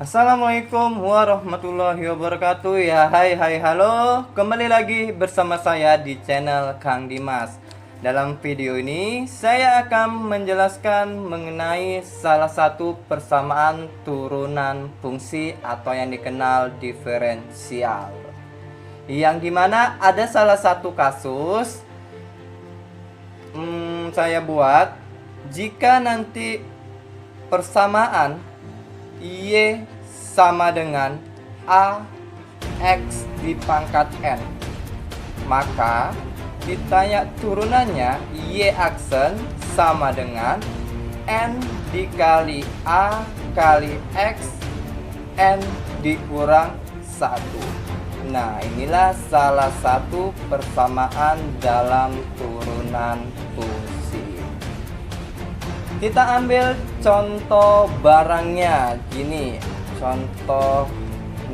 Assalamualaikum warahmatullahi wabarakatuh. Ya halo. Kembali lagi bersama saya di channel Kang Dimas. Dalam video ini saya akan menjelaskan mengenai salah satu persamaan turunan fungsi atau yang dikenal diferensial. Yang dimana ada salah satu kasus saya buat jika nanti persamaan Y sama dengan A X di pangkat N, maka ditanya turunannya Y aksen sama dengan N dikali A kali X N dikurang 1. Nah, inilah salah satu persamaan dalam turunan fungsi. Kita ambil contoh barangnya gini. Contoh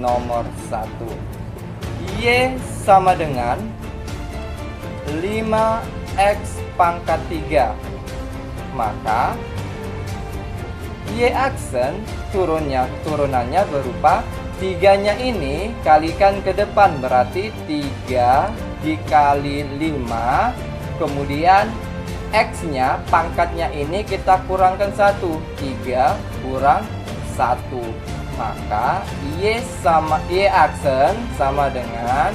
nomor 1. Y sama dengan 5X pangkat 3. Maka Y aksen turunannya berupa 3-nya ini kalikan ke depan, berarti 3 dikali 5. Kemudian X-nya, pangkatnya ini kita kurangkan 1. 3 kurang 1. Maka Y aksen sama dengan,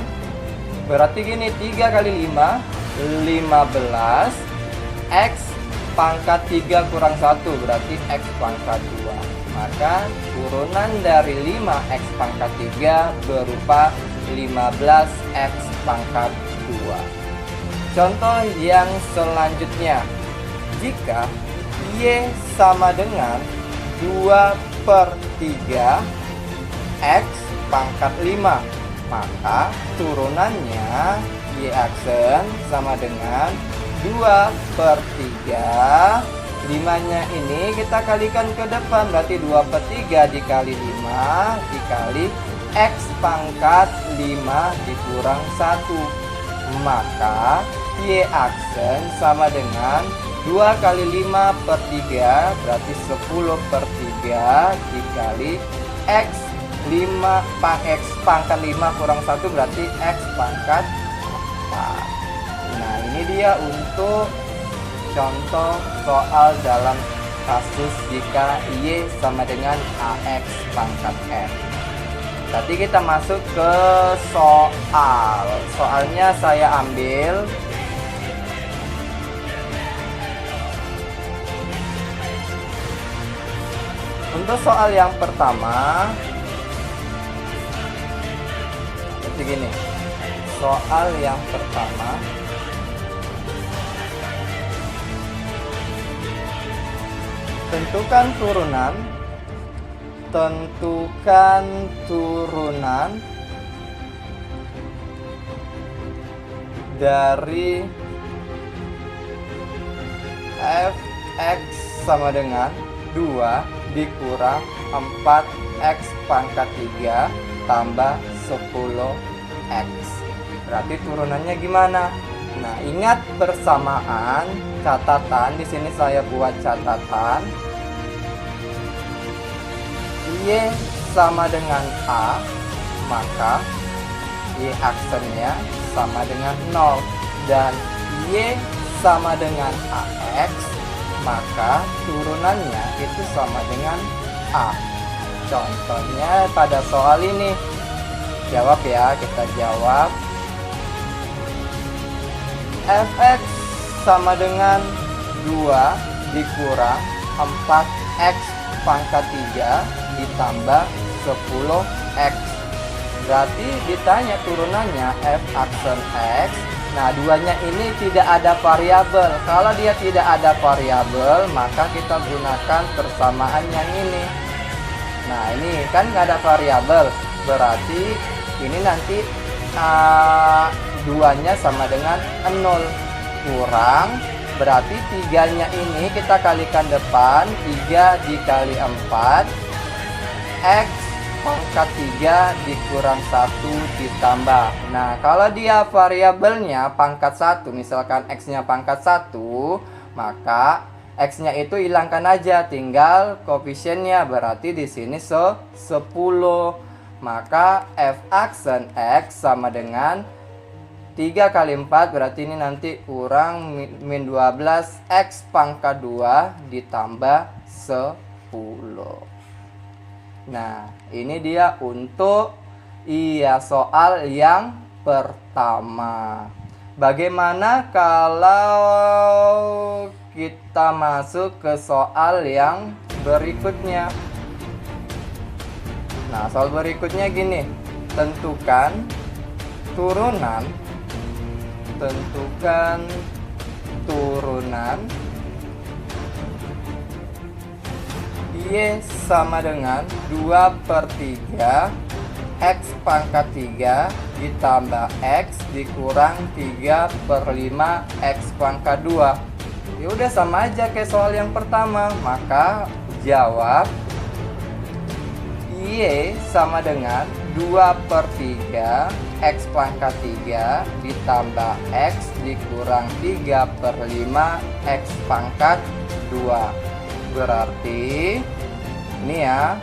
berarti gini, 3 kali 5 15. X pangkat 3 kurang 1 berarti X pangkat 2. Maka turunan dari 5X pangkat 3 berupa 15X pangkat 2. Contoh yang selanjutnya, jika Y sama dengan 2/3 X pangkat 5, maka turunannya Y aksen sama dengan 2/3. 5-nya ini kita kalikan ke depan, berarti 2/3 dikali 5 dikali X pangkat 5 dikurang 1. Maka Y aksen sama dengan 2 kali 5/3 berarti 10/3 dikali X pangkat 5 kurang 1 berarti X pangkat 4. Nah, ini dia untuk contoh soal dalam kasus jika Y sama dengan AX pangkat N. Tadi kita masuk ke soal. Soalnya saya ambil untuk soal yang pertama seperti gini. Soal yang pertama, tentukan turunan dari Fx sama dengan 2 dikurang 4X pangkat 3 tambah 10X. Berarti turunannya gimana? Nah, ingat persamaan, catatan di sini saya buat catatan. Y sama dengan A, maka Y aksennya sama dengan 0, dan Y sama dengan AX, maka turunannya itu sama dengan A. Contohnya pada soal ini, jawab ya, kita jawab. Fx sama dengan 2 dikurang 4X pangkat 3 ditambah 10X. Berarti ditanya turunannya F aksen X. Nah, 2-nya ini tidak ada variabel. Kalau dia tidak ada variabel, maka kita gunakan persamaan yang ini. Nah, ini kan nggak ada variabel, berarti ini nanti 2-nya sama dengan 0 kurang, berarti 3-nya ini kita kalikan depan, 3 dikali 4 X pangkat 3 dikurang 1 ditambah. Nah, kalau dia variabelnya pangkat 1, misalkan X nya pangkat 1, maka X-nya itu hilangkan aja, tinggal koefisiennya, berarti di sini 10. Maka f aksen X sama dengan 3 kali 4, berarti ini nanti kurang min 12 X pangkat 2 ditambah 10. Nah, ini dia untuk soal yang pertama. Bagaimana kalau kita masuk ke soal yang berikutnya? Nah, soal berikutnya gini. Tentukan turunan Y sama dengan 2/3 X pangkat 3 ditambah X dikurang 3/5 X pangkat 2. Ya udah sama aja kayak soal yang pertama. Maka jawab Y sama dengan 2/3 X pangkat 3 ditambah X dikurang 3/5 X pangkat 2. Berarti ini ya,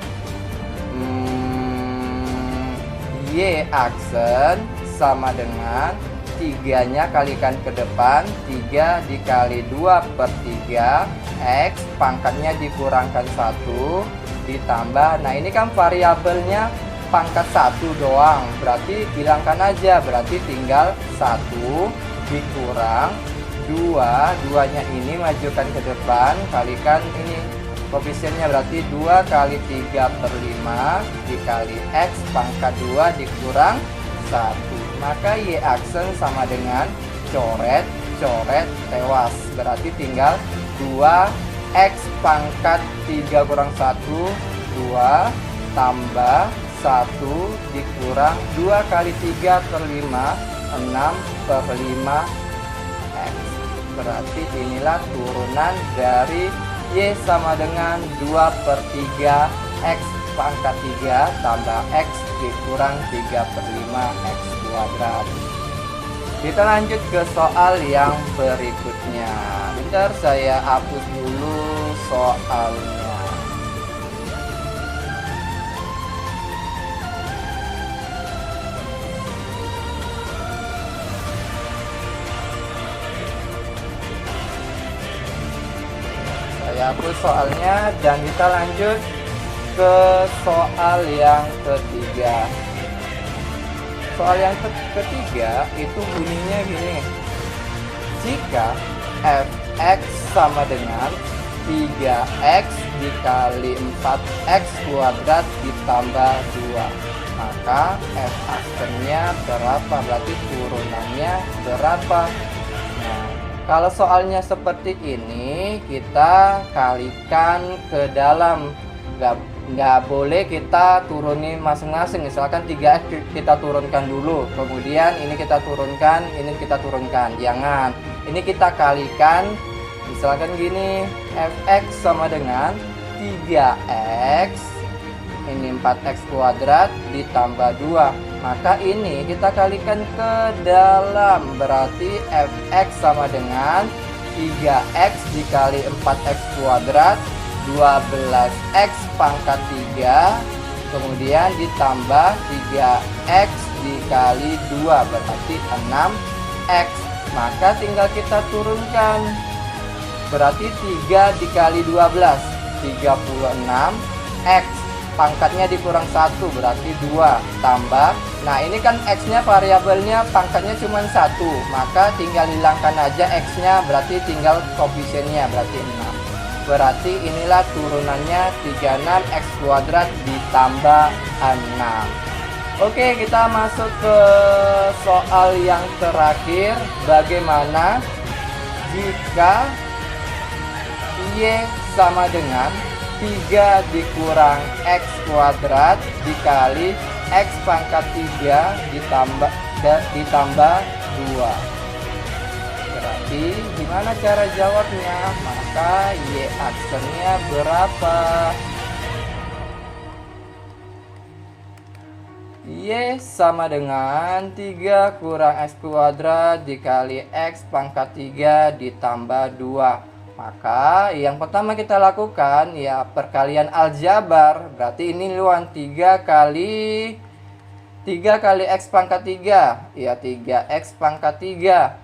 Y aksen sama dengan 3-nya kalikan ke depan, 3 dikali 2/3 X pangkatnya dikurangkan 1 ditambah, nah ini kan variabelnya pangkat 1 doang, berarti hilangkan aja, berarti tinggal 1 dikurang 2-nya ini majukan ke depan, kalikan ini koefisiennya, berarti 2 kali 3/5 dikali X pangkat 2 dikurang 1. Maka Y aksen sama dengan coret tewas, berarti tinggal 2 X pangkat 3 kurang 1, 2 tambah 1 dikurang 2 kali 3/5, 6/5 X. Berarti inilah turunan dari Y sama dengan 2/3 X pangkat 3 tambah X dikurang 3/5 X kuadrat. Kita lanjut ke soal yang berikutnya. Bentar, saya hapus dulu soalnya. Saya hapus soalnya dan kita lanjut ke soal yang ketiga. Soal yang ketiga itu bunyinya gini. Jika f(x) sama dengan 3x dikali 4x kuadrat ditambah 2, maka f aksennya berapa? Berarti turunannya berapa? Nah, kalau soalnya seperti ini, kita kalikan ke dalam. Nggak boleh kita turunin masing-masing. Misalkan 3x kita turunkan dulu, kemudian ini kita turunkan, ini kita turunkan. Jangan, ini kita kalikan. Misalkan gini, fx sama dengan 3x, ini 4x kuadrat ditambah 2, maka ini kita kalikan ke dalam, berarti fx sama dengan 3x dikali 4x kuadrat 12x pangkat 3, kemudian ditambah 3x dikali 2, berarti 6x. Maka tinggal kita turunkan, berarti 3 dikali 12, 36x, pangkatnya dikurang 1, berarti 2, tambah, nah ini kan x nya variabelnya pangkatnya cuma 1, maka tinggal hilangkan aja x nya, berarti tinggal koefisiennya, berarti 6. Berarti inilah turunannya 36x kuadrat ditambah 6. Oke, kita masuk ke soal yang terakhir. Bagaimana jika Y sama dengan 3 dikurang x kuadrat dikali x pangkat 3 ditambah 2. Berarti gimana cara jawabnya? Maka Y aksennya berapa? Y sama dengan 3 kurang x kuadrat dikali x pangkat 3 ditambah 2. Maka yang pertama kita lakukan ya perkalian aljabar. Berarti ini luan 3 kali x pangkat 3. Ya 3x pangkat 3.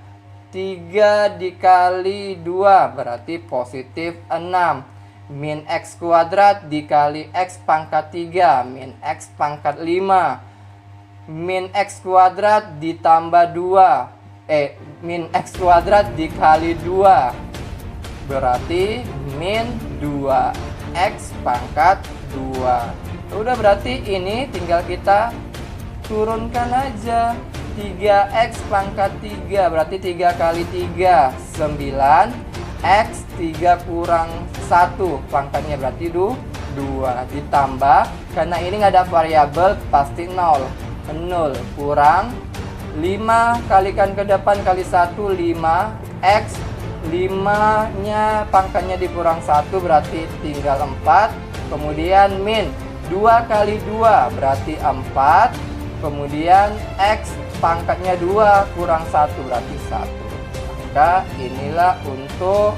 3 dikali 2 berarti positif 6. Min x kuadrat dikali x pangkat 3. Min x pangkat 5. Min x kuadrat ditambah 2. Min x kuadrat dikali 2 berarti min 2x pangkat 2. Udah, berarti ini tinggal kita turunkan aja. 3x pangkat 3 berarti 3 kali 3 9. X 3 kurang 1 pangkatnya berarti 2 ditambah, karena ini nggak ada variabel pasti 0 kurang 5 kalikan ke depan kali 1 5. X 5 nya pangkatnya dikurang 1 berarti tinggal 4. Kemudian min 2 kali 2 berarti 4. Kemudian x pangkatnya 2 kurang 1 berarti 1. Maka inilah untuk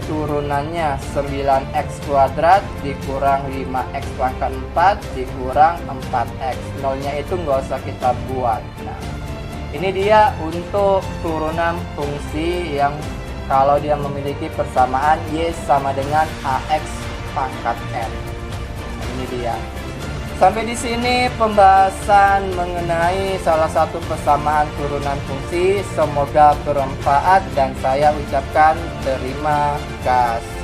turunannya 9x kuadrat dikurang 5x pangkat 4 dikurang 4x. Nolnya itu nggak usah kita buat. Nah, ini dia untuk turunan fungsi yang kalau dia memiliki persamaan Y sama dengan AX pangkat N. Ini dia. Sampai di sini pembahasan mengenai salah satu persamaan turunan fungsi. Semoga bermanfaat dan saya ucapkan terima kasih.